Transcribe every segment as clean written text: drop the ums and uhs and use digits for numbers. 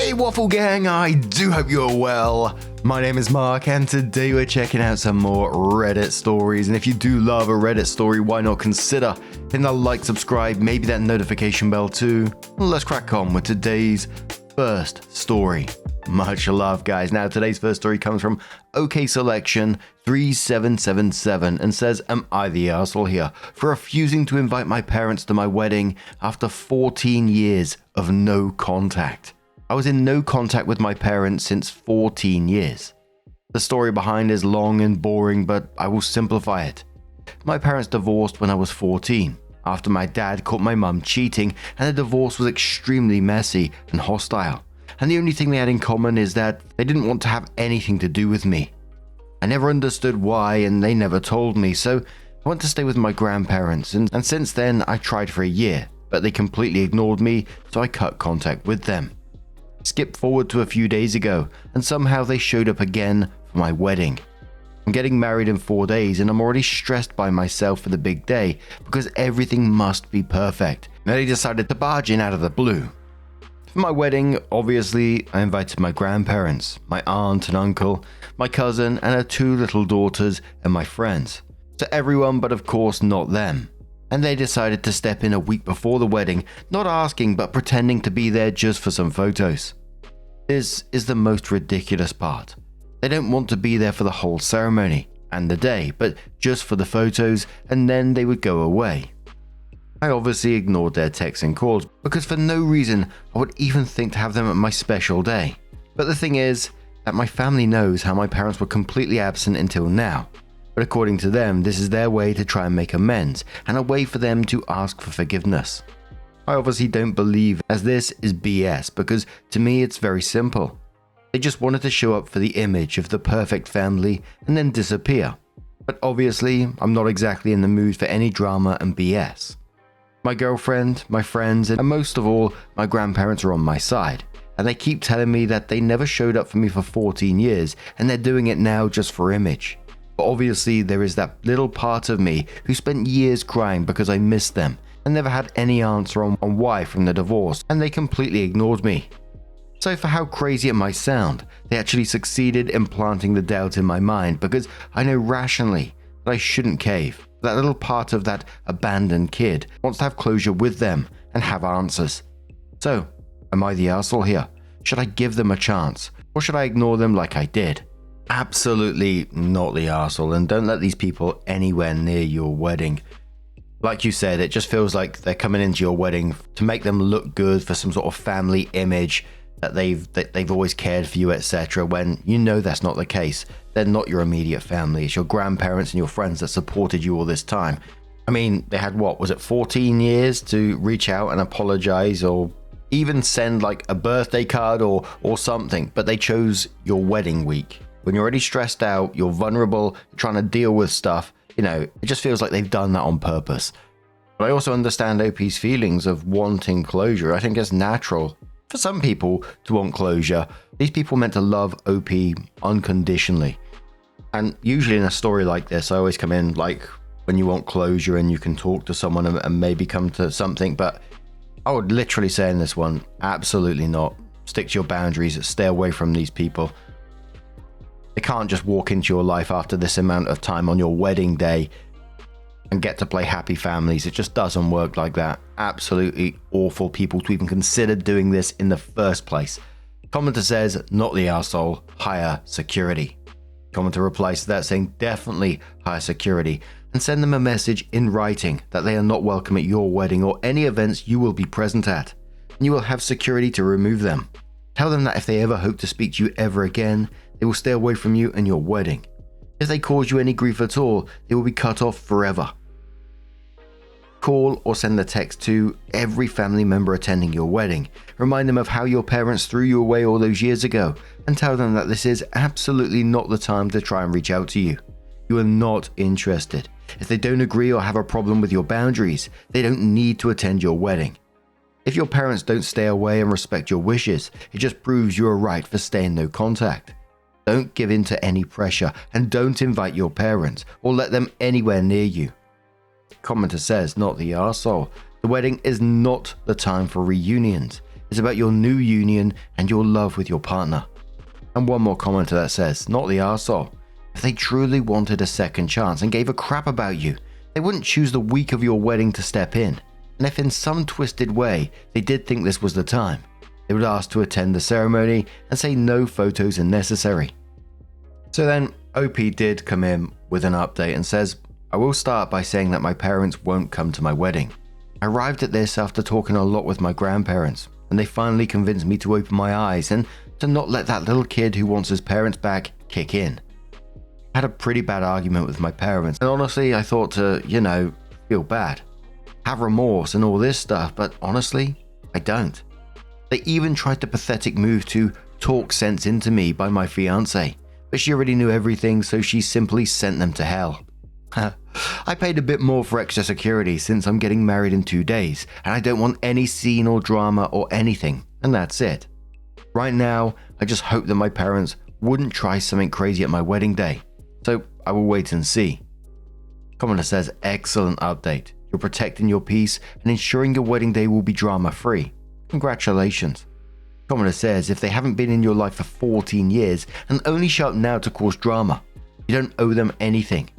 Hey Waffle Gang, I do hope you're well. My name is Mark and today we're checking out some more Reddit stories. And if you do love a Reddit story, why not consider hitting that like, subscribe, maybe that notification bell too. Let's crack on with today's first story. Much love, guys. Now today's first story comes from OK Selection 3777 and says, am I the arsehole here for refusing to invite my parents to my wedding after 14 years of no contact? I was in no contact with my parents since 14 years. The story behind is long and boring, but I will simplify it. My parents divorced when I was 14, after my dad caught my mum cheating, and the divorce was extremely messy and hostile. And the only thing they had in common is that they didn't want to have anything to do with me. I never understood why, and they never told me, so I went to stay with my grandparents, and since then I tried for a year, but they completely ignored me, so I cut contact with them. Skip forward to a few days ago, and somehow they showed up again for my wedding. I'm getting married in 4 days, and I'm already stressed by myself for the big day because everything must be perfect. Now they decided to barge in out of the blue. For my wedding, obviously, I invited my grandparents, my aunt and uncle, my cousin, and her 2 little daughters, and my friends. So everyone, but of course not them. And they decided to step in a week before the wedding, not asking but pretending to be there just for some photos. This is the most ridiculous part. They don't want to be there for the whole ceremony and the day, but just for the photos, and then they would go away. I obviously ignored their texts and calls because for no reason I would even think to have them at my special day. But the thing is that my family knows how my parents were completely absent until now. But according to them, this is their way to try and make amends and a way for them to ask for forgiveness. I obviously don't believe as this is BS because to me it's very simple. They just wanted to show up for the image of the perfect family and then disappear. But obviously, I'm not exactly in the mood for any drama and BS. My girlfriend, my friends, and most of all, my grandparents are on my side. And they keep telling me that they never showed up for me for 14 years and they're doing it now just for image. But obviously there is that little part of me who spent years crying because I missed them and never had any answer on why from the divorce, and they completely ignored me. So for how crazy it might sound, they actually succeeded in planting the doubt in my mind because I know rationally that I shouldn't cave. That little part of that abandoned kid wants to have closure with them and have answers. So, am I the arsehole here? Should I give them a chance? Or should I ignore them like I did? Absolutely not the arsehole, and don't let these people anywhere near your wedding. Like you said, it just feels like they're coming into your wedding to make them look good for some sort of family image that they've always cared for you, etc. When you know that's not the case. They're not your immediate family. It's your grandparents and your friends that supported you all this time. I mean, they had what was it, 14 years to reach out and apologize or even send like a birthday card or something, but they chose your wedding week. When you're already stressed out, you're vulnerable, you're trying to deal with stuff, it just feels like they've done that on purpose. But I also understand OP's feelings of wanting closure. I think it's natural for some people to want closure. These people meant to love OP unconditionally. And usually in a story like this, I always come in like when you want closure and you can talk to someone and maybe come to something. But I would literally say in this one, absolutely not. Stick to your boundaries, stay away from these people. They can't just walk into your life after this amount of time on your wedding day and get to play happy families. It just doesn't work like that. Absolutely awful people to even consider doing this in the first place. Commenter says, not the arsehole, hire security. Commenter replies to that saying, definitely hire security, and send them a message in writing that they are not welcome at your wedding or any events you will be present at, and you will have security to remove them. Tell them that if they ever hope to speak to you ever again, they will stay away from you and your wedding. If they cause you any grief at all, they will be cut off forever. Call or send a text to every family member attending your wedding. Remind them of how your parents threw you away all those years ago and tell them that this is absolutely not the time to try and reach out to you. You are not interested. If they don't agree or have a problem with your boundaries, they don't need to attend your wedding. If your parents don't stay away and respect your wishes, it just proves you are right for staying no contact. Don't give in to any pressure and don't invite your parents or let them anywhere near you. Commenter says, not the arsehole. The wedding is not the time for reunions. It's about your new union and your love with your partner. And one more commenter that says, not the arsehole. If they truly wanted a second chance and gave a crap about you, they wouldn't choose the week of your wedding to step in. And if in some twisted way they did think this was the time, they would ask to attend the ceremony and say no photos are necessary. So then OP did come in with an update and says, I will start by saying that my parents won't come to my wedding. I arrived at this after talking a lot with my grandparents, and they finally convinced me to open my eyes and to not let that little kid who wants his parents back kick in. I had a pretty bad argument with my parents, and honestly I thought to, feel bad, have remorse and all this stuff, but honestly, I don't. They even tried the pathetic move to talk sense into me by my fiance, but she already knew everything, so she simply sent them to hell. I paid a bit more for extra security since I'm getting married in 2 days, and I don't want any scene or drama or anything, and that's it. Right now, I just hope that my parents wouldn't try something crazy at my wedding day, so I will wait and see. Commenter says, excellent update. You're protecting your peace and ensuring your wedding day will be drama-free. Congratulations. Commenter says, if they haven't been in your life for 14 years and only show up now to cause drama, you don't owe them anything.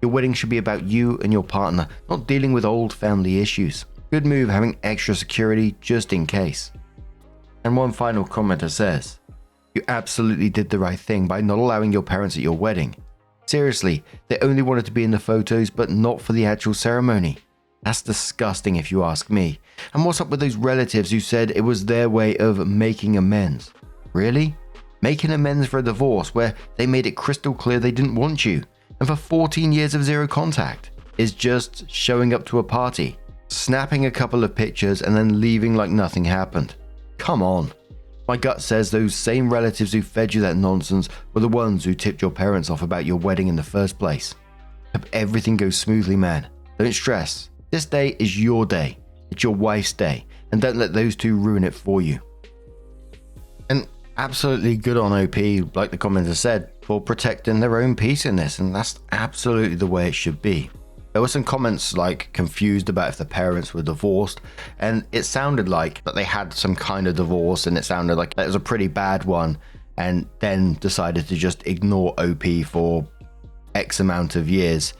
Your wedding should be about you and your partner, not dealing with old family issues. Good move having extra security just in case. And one final commenter says, you absolutely did the right thing by not allowing your parents at your wedding. Seriously, they only wanted to be in the photos but not for the actual ceremony. That's disgusting if you ask me. And what's up with those relatives who said it was their way of making amends? Really? Making amends for a divorce where they made it crystal clear they didn't want you, and for 14 years of zero contact, is just showing up to a party, snapping a couple of pictures and then leaving like nothing happened. Come on. My gut says those same relatives who fed you that nonsense were the ones who tipped your parents off about your wedding in the first place. Hope everything goes smoothly, man. Don't stress. This day is your day. It's your wife's day, and don't let those two ruin it for you. And absolutely good on OP, like the commenter said, for protecting their own peace in this, and that's absolutely the way it should be. There were some comments like confused about if the parents were divorced, and it sounded like that they had some kind of divorce, and it sounded like it was a pretty bad one, and then decided to just ignore OP for X amount of years.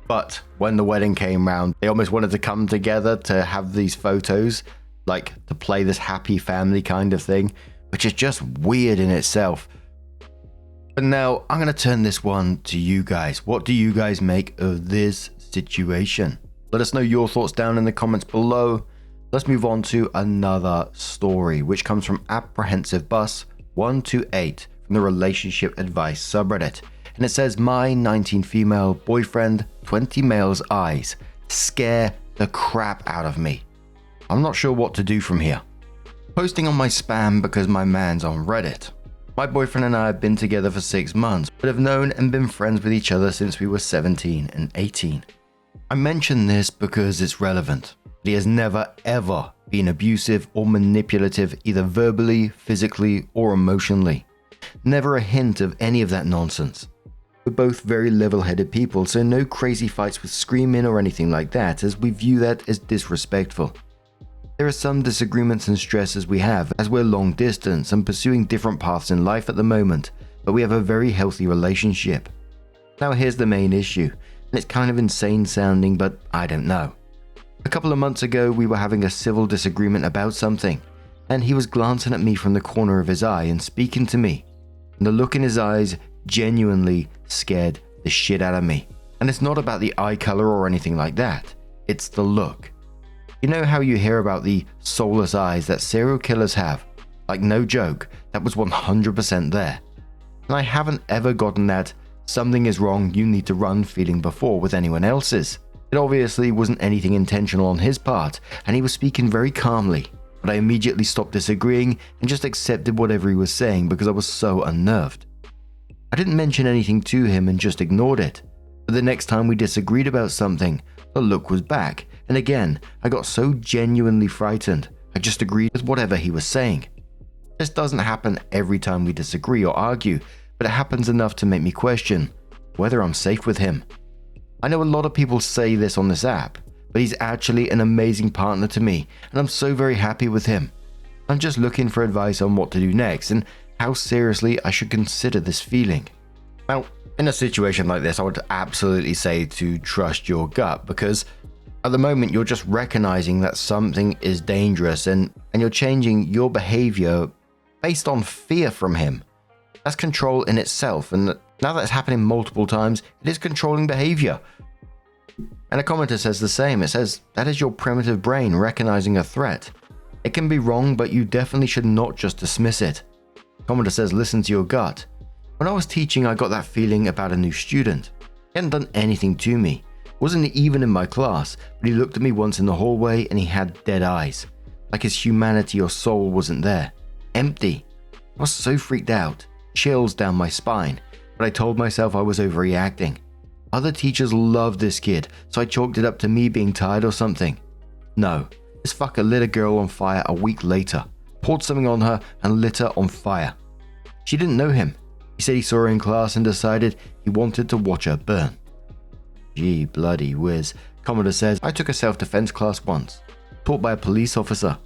But when the wedding came round, they almost wanted to come together to have these photos, like to play this happy family kind of thing, which is just weird in itself. But now I'm going to turn this one to you guys. What do you guys make of this situation? Let us know your thoughts down in the comments below. Let's move on to another story, which comes from Apprehensive Bus 128 from the Relationship Advice subreddit. And it says, my 19 female boyfriend, 20 male's eyes scare the crap out of me. I'm not sure what to do from here. Posting on my spam because my man's on Reddit. My boyfriend and I have been together for 6 months, but have known and been friends with each other since we were 17 and 18. I mention this because it's relevant. He has never ever been abusive or manipulative, either verbally, physically, or emotionally. Never a hint of any of that nonsense. We're both very level-headed people, so no crazy fights with screaming or anything like that, as we view that as disrespectful. There are some disagreements and stresses we have, as we're long distance and pursuing different paths in life at the moment, but we have a very healthy relationship. Now here's the main issue, and it's kind of insane sounding, but I don't know. A couple of months ago, we were having a civil disagreement about something, and he was glancing at me from the corner of his eye and speaking to me, and the look in his eyes genuinely scared the shit out of me. And it's not about the eye color or anything like that, it's the look. You know how you hear about the soulless eyes that serial killers have? Like, no joke, that was 100% there. And I haven't ever gotten that something is wrong, you need to run feeling before with anyone else's. It obviously wasn't anything intentional on his part, and he was speaking very calmly, but I immediately stopped disagreeing and just accepted whatever he was saying because I was so unnerved. I didn't mention anything to him and just ignored it, but the next time we disagreed about something, the look was back, and again, I got so genuinely frightened, I just agreed with whatever he was saying. This doesn't happen every time we disagree or argue, but it happens enough to make me question whether I'm safe with him. I know a lot of people say this on this app, but he's actually an amazing partner to me, and I'm so very happy with him. I'm just looking for advice on what to do next and how seriously I should consider this feeling. Now, in a situation like this, I would absolutely say to trust your gut, because at the moment you're just recognizing that something is dangerous and you're changing your behavior based on fear from him. That's control in itself, and now that it's happening multiple times, it is controlling behavior. And a commenter says the same. It says, that is your primitive brain recognizing a threat. It can be wrong, but you definitely should not just dismiss it. Commenter says, listen to your gut. When I was teaching, I got that feeling about a new student. He hadn't done anything to me. Wasn't even in my class, but he looked at me once in the hallway and he had dead eyes. Like his humanity or soul wasn't there. Empty. I was so freaked out. Chills down my spine, but I told myself I was overreacting. Other teachers loved this kid, so I chalked it up to me being tired or something. No, this fucker lit a girl on fire a week later, poured something on her and lit her on fire. She didn't know him. He said he saw her in class and decided he wanted to watch her burn. Gee bloody whiz. Commodore says, I took a self-defense class once, taught by a police officer.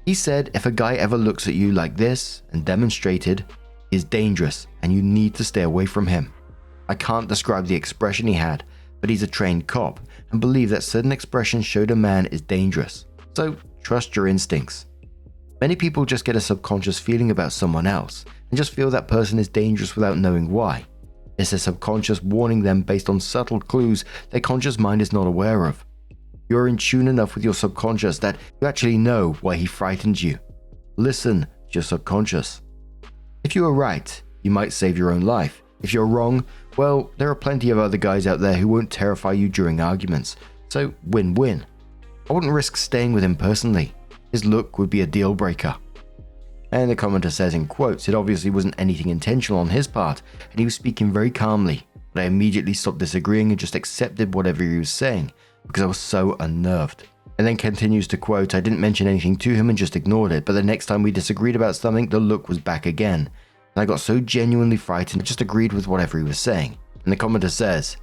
He said if a guy ever looks at you like this and demonstrated, he is dangerous and you need to stay away from him. I can't describe the expression he had, but he's a trained cop and believed that certain expressions showed a man is dangerous. So trust your instincts. Many people just get a subconscious feeling about someone else and just feel that person is dangerous without knowing why. It's a subconscious warning them based on subtle clues their conscious mind is not aware of. You're in tune enough with your subconscious that you actually know why he frightened you. Listen to your subconscious. If you are right, you might save your own life. If you're wrong, well, there are plenty of other guys out there who won't terrify you during arguments. So win-win. I wouldn't risk staying with him personally. His look would be a deal breaker. And the commenter says in quotes, it obviously wasn't anything intentional on his part, and he was speaking very calmly, but I immediately stopped disagreeing and just accepted whatever he was saying, because I was so unnerved. And then continues to quote, I didn't mention anything to him and just ignored it, but the next time we disagreed about something, the look was back again. And I got so genuinely frightened, I just agreed with whatever he was saying. And the commenter says,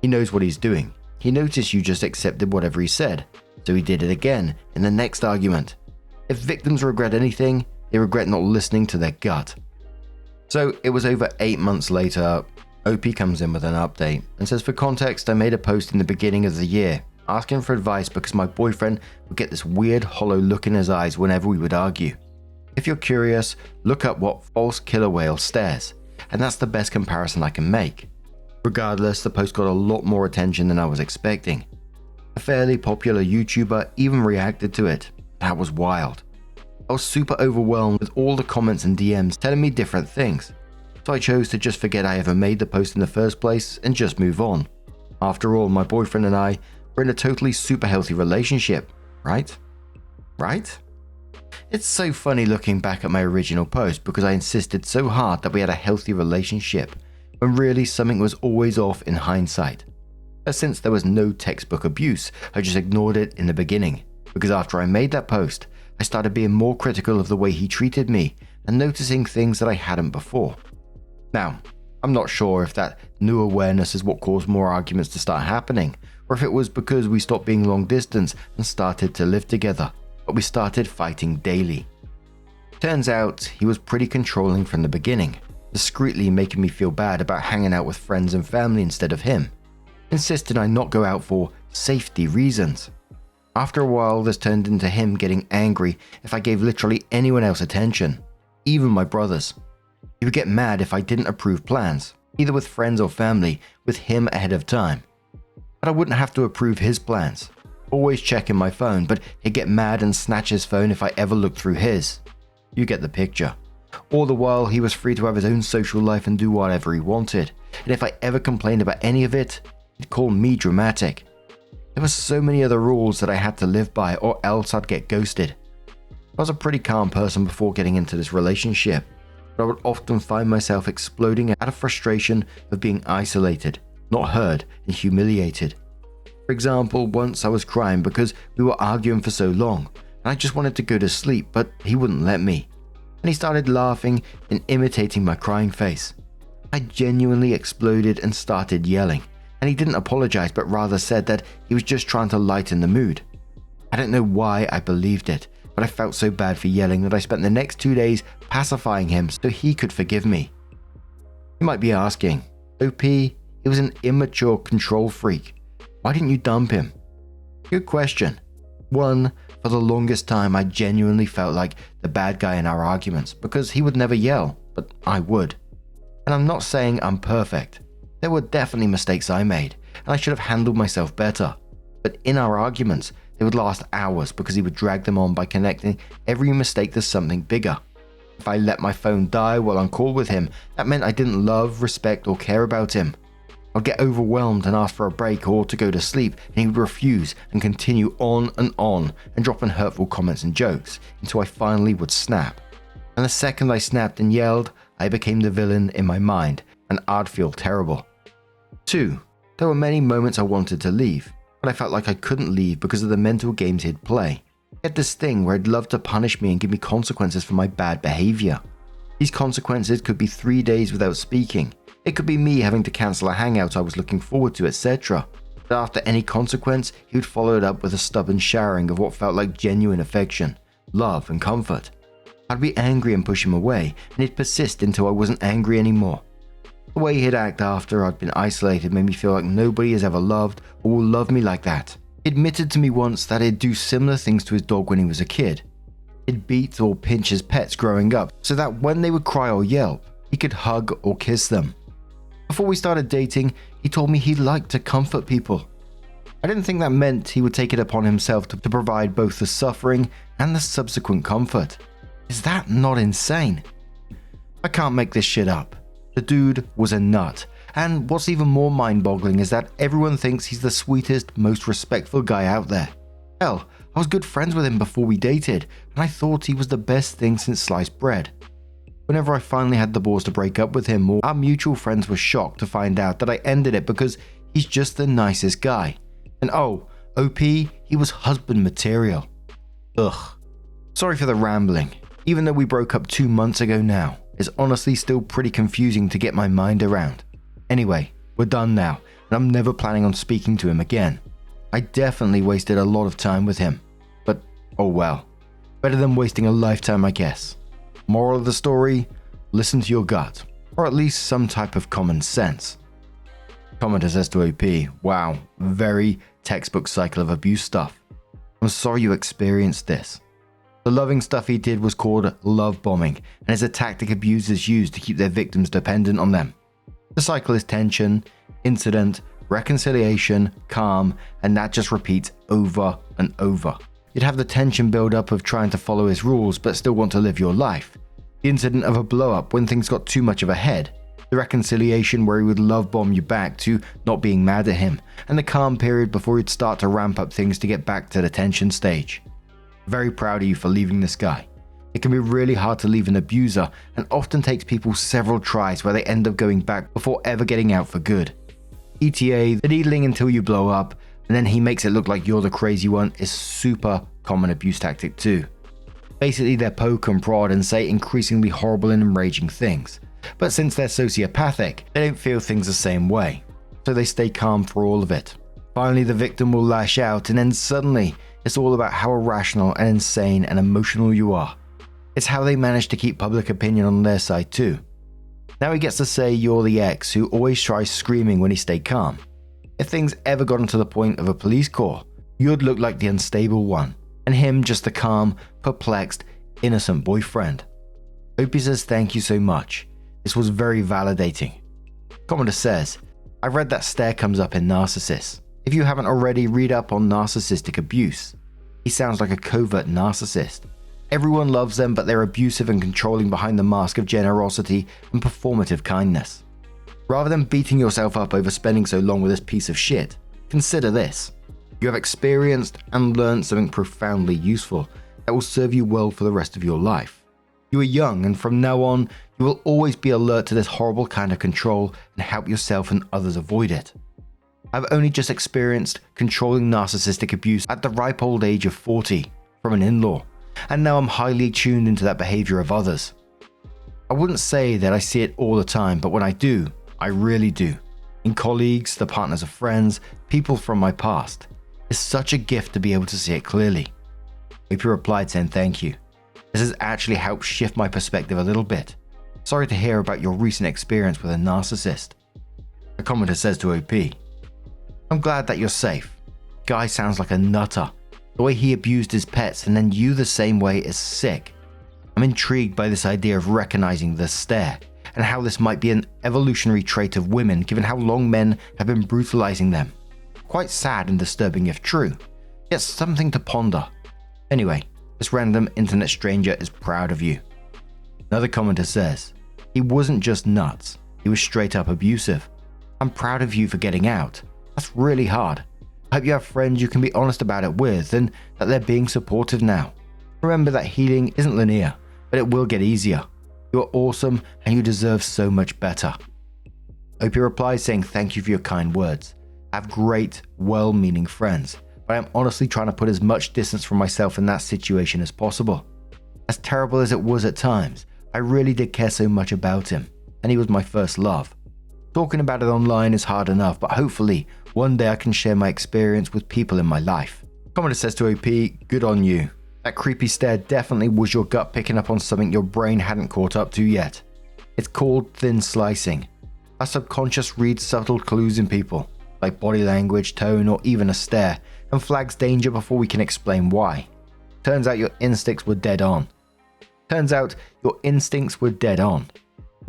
he knows what he's doing. He noticed you just accepted whatever he said, so he did it again in the next argument. If victims regret anything, they regret not listening to their gut. So it was over 8 months later, OP comes in with an update and says, for context, I made a post in the beginning of the year asking for advice because my boyfriend would get this weird hollow look in his eyes whenever we would argue. If you're curious, look up what false killer whale stares, and that's the best comparison I can make. Regardless, the post got a lot more attention than I was expecting. A fairly popular YouTuber even reacted to it. That was wild. I was super overwhelmed with all the comments and DMs telling me different things, so I chose to just forget I ever made the post in the first place and just move on. After all, my boyfriend and I were in a totally super healthy relationship, right? Right? It's so funny looking back at my original post because I insisted so hard that we had a healthy relationship, when really something was always off in hindsight. But since there was no textbook abuse, I just ignored it in the beginning, because after I made that post, I started being more critical of the way he treated me and noticing things that I hadn't before. Now, I'm not sure if that new awareness is what caused more arguments to start happening, or if it was because we stopped being long distance and started to live together, but we started fighting daily. Turns out he was pretty controlling from the beginning, discreetly making me feel bad about hanging out with friends and family instead of him, insisting I not go out for safety reasons. After a while, this turned into him getting angry if I gave literally anyone else attention, even my brothers. He would get mad if I didn't approve plans, either with friends or family, with him ahead of time. But I wouldn't have to approve his plans. Always checking my phone, but he'd get mad and snatch his phone if I ever looked through his. You get the picture. All the while, he was free to have his own social life and do whatever he wanted, and if I ever complained about any of it, he'd call me dramatic. There were so many other rules that I had to live by, or else I'd get ghosted. I was a pretty calm person before getting into this relationship, but I would often find myself exploding out of frustration of being isolated, not heard, and humiliated. For example, once I was crying because we were arguing for so long, and I just wanted to go to sleep, but he wouldn't let me. And he started laughing and imitating my crying face. I genuinely exploded and started yelling. And he didn't apologize, but rather said that he was just trying to lighten the mood. I don't know why I believed it, but I felt so bad for yelling that I spent the next 2 days pacifying him so he could forgive me. You might be asking, OP, he was an immature control freak. Why didn't you dump him? Good question. One, for the longest time I genuinely felt like the bad guy in our arguments because he would never yell, but I would. And I'm not saying I'm perfect. There were definitely mistakes I made, and I should have handled myself better. But in our arguments, they would last hours because he would drag them on by connecting every mistake to something bigger. If I let my phone die while on call with him, that meant I didn't love, respect, or care about him. I'd get overwhelmed and ask for a break or to go to sleep, and he would refuse and continue on and drop in hurtful comments and jokes until I finally would snap. And the second I snapped and yelled, I became the villain in my mind, and I'd feel terrible. 2. There were many moments I wanted to leave, but I felt like I couldn't leave because of the mental games he'd play. He had this thing where he'd love to punish me and give me consequences for my bad behavior. These consequences could be 3 days without speaking. It could be me having to cancel a hangout I was looking forward to, etc. But after any consequence, he would follow it up with a stubborn showering of what felt like genuine affection, love, and comfort. I'd be angry and push him away, and he'd persist until I wasn't angry anymore. The way he'd act after I'd been isolated made me feel like nobody has ever loved or will love me like that. He admitted to me once that he'd do similar things to his dog when he was a kid. He'd beat or pinch his pets growing up so that when they would cry or yelp, he could hug or kiss them. Before we started dating, he told me he liked to comfort people. I didn't think that meant he would take it upon himself to provide both the suffering and the subsequent comfort. Is that not insane? I can't make this shit up. The dude was a nut, and what's even more mind-boggling is that everyone thinks he's the sweetest, most respectful guy out there. Hell, I was good friends with him before we dated, and I thought he was the best thing since sliced bread. Whenever I finally had the balls to break up with him, our mutual friends were shocked to find out that I ended it because he's just the nicest guy. And oh, OP, he was husband material. Ugh. Sorry for the rambling. Even though we broke up 2 months ago now, it's honestly still pretty confusing to get my mind around. Anyway, we're done now, and I'm never planning on speaking to him again. I definitely wasted a lot of time with him. But oh well. Better than wasting a lifetime, I guess. Moral of the story, listen to your gut, or at least some type of common sense. Commenter says to OP, wow, very textbook cycle of abuse stuff. I'm sorry you experienced this. The loving stuff he did was called love bombing, and is a tactic abusers use to keep their victims dependent on them. The cycle is tension, incident, reconciliation, calm, and that just repeats over and over. You'd have the tension build up of trying to follow his rules but still want to live your life. The incident of a blow up when things got too much of a head. The reconciliation where he would love bomb you back to not being mad at him. And the calm period before he'd start to ramp up things to get back to the tension stage. Very proud of you for leaving this guy. It can be really hard to leave an abuser and often takes people several tries where they end up going back before ever getting out for good. ETA, the needling until you blow up, and then he makes it look like you're the crazy one is super common abuse tactic too. Basically they poke and prod and say increasingly horrible and enraging things. But since they're sociopathic, they don't feel things the same way. So they stay calm for all of it. Finally the victim will lash out and then suddenly it's all about how irrational and insane and emotional you are. It's how they manage to keep public opinion on their side too. Now he gets to say you're the ex who always tries screaming when he stayed calm. If things ever gotten to the point of a police call, you'd look like the unstable one, and him just the calm, perplexed, innocent boyfriend. Opie says thank you so much. This was very validating. Commenter says, I've read that stare comes up in narcissists. If you haven't already, read up on narcissistic abuse. He sounds like a covert narcissist. Everyone loves them, but they're abusive and controlling behind the mask of generosity and performative kindness. Rather than beating yourself up over spending so long with this piece of shit, consider this. You have experienced and learned something profoundly useful that will serve you well for the rest of your life. You are young, and from now on, you will always be alert to this horrible kind of control and help yourself and others avoid it. I've only just experienced controlling narcissistic abuse at the ripe old age of 40 from an in-law, and now I'm highly tuned into that behavior of others. I wouldn't say that I see it all the time, but when I do, I really do. In colleagues, the partners of friends, people from my past. It's such a gift to be able to see it clearly. OP replied saying thank you. This has actually helped shift my perspective a little bit. Sorry to hear about your recent experience with a narcissist. The commenter says to OP, I'm glad that you're safe. Guy sounds like a nutter. The way he abused his pets and then you the same way is sick. I'm intrigued by this idea of recognizing the stare and how this might be an evolutionary trait of women given how long men have been brutalizing them. Quite sad and disturbing if true, yet something to ponder. Anyway, this random internet stranger is proud of you. Another commenter says, he wasn't just nuts, he was straight up abusive. I'm proud of you for getting out. That's really hard. I hope you have friends you can be honest about it with and that they're being supportive now. Remember that healing isn't linear, but it will get easier. You are awesome and you deserve so much better. OP replies saying thank you for your kind words. I have great, well-meaning friends, but I'm honestly trying to put as much distance from myself in that situation as possible. As terrible as it was at times, I really did care so much about him, and he was my first love. Talking about it online is hard enough, but hopefully one day I can share my experience with people in my life. Commenter says to OP, good on you. That creepy stare definitely was your gut picking up on something your brain hadn't caught up to yet. It's called thin slicing. Our subconscious reads subtle clues in people, like body language, tone, or even a stare, and flags danger before we can explain why. Turns out your instincts were dead on. The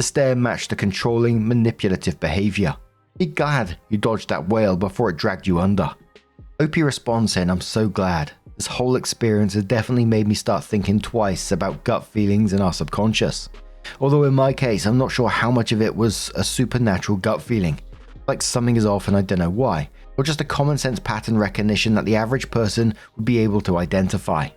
stare matched the controlling, manipulative behavior. Be glad you dodged that whale before it dragged you under. OP responds saying, I'm so glad. This whole experience has definitely made me start thinking twice about gut feelings in our subconscious. Although in my case, I'm not sure how much of it was a supernatural gut feeling, like something is off and I don't know why, or just a common sense pattern recognition that the average person would be able to identify.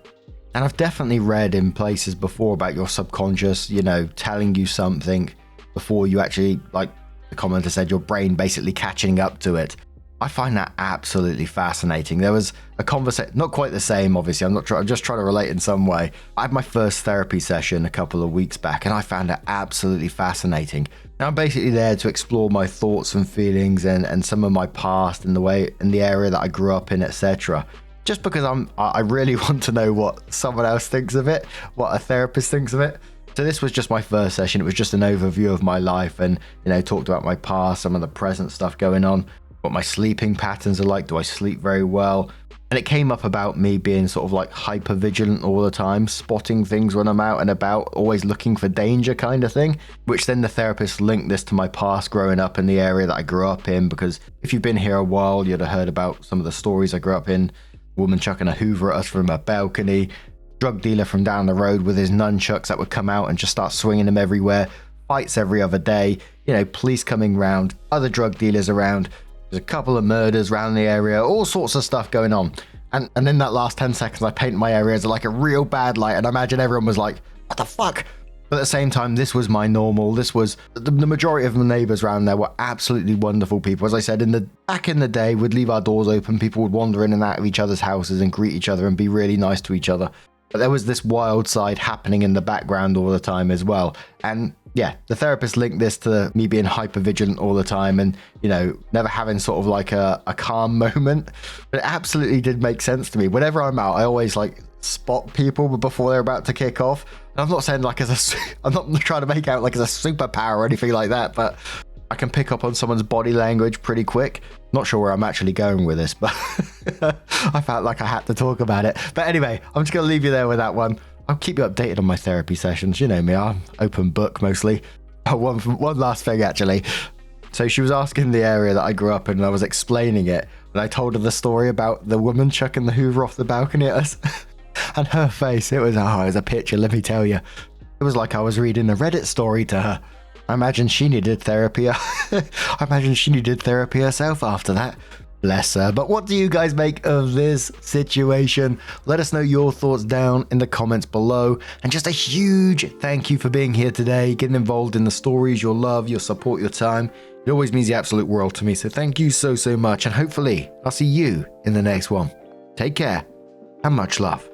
And I've definitely read in places before about your subconscious, telling you something before you actually, like the commenter said, your brain basically catching up to it. I find that absolutely fascinating. There was a conversation, not quite the same, obviously. I'm just trying to relate in some way. I had my first therapy session a couple of weeks back, and I found it absolutely fascinating. Now, I'm basically there to explore my thoughts and feelings and some of my past and the area that I grew up in, etc. Just because I really want to know what someone else thinks of it, what a therapist thinks of it. So this was just my first session. It was just an overview of my life and, talked about my past, some of the present stuff going on, what my sleeping patterns are like. Do I sleep very well? And it came up about me being sort of like hyper vigilant all the time, spotting things when I'm out and about, always looking for danger kind of thing, which then the therapist linked this to my past growing up in the area that I grew up in. Because if you've been here a while, you'd have heard about some of the stories I grew up in. Woman chucking a Hoover at us from a balcony, drug dealer from down the road with his nunchucks that would come out and just start swinging them everywhere, fights every other day, police coming round, other drug dealers around. There's a couple of murders around the area, all sorts of stuff going on. And in that last 10 seconds, I paint my area as like a real bad light, and I imagine everyone was like, what the fuck? But at the same time, this was my normal. This was the majority of the neighbors around there were absolutely wonderful people. As I said, back in the day, we'd leave our doors open. People would wander in and out of each other's houses and greet each other and be really nice to each other. But there was this wild side happening in the background all the time as well. And yeah, the therapist linked this to me being hyper vigilant all the time and, never having sort of like a calm moment. But it absolutely did make sense to me. Whenever I'm out, I always spot people before they're about to kick off. And I'm not saying I'm not trying to make out like it's a superpower or anything like that, but I can pick up on someone's body language pretty quick. Not sure where I'm actually going with this, but I felt like I had to talk about it. But anyway, I'm just going to leave you there with that one. I'll keep you updated on my therapy sessions. You know me, I'm open book mostly. Oh, one last thing actually. So she was asking the area that I grew up in and I was explaining it. And I told her the story about the woman chucking the Hoover off the balcony at us. And her face, it was a picture, let me tell you. It was like I was reading a Reddit story to her. I imagine she needed therapy. I imagine she needed therapy herself after that. Bless her. But what do you guys make of this situation? Let us know your thoughts down in the comments below. And just a huge thank you for being here today, getting involved in the stories, your love, your support, your time. It always means the absolute world to me. So thank you so much. And hopefully I'll see you in the next one. Take care and much love.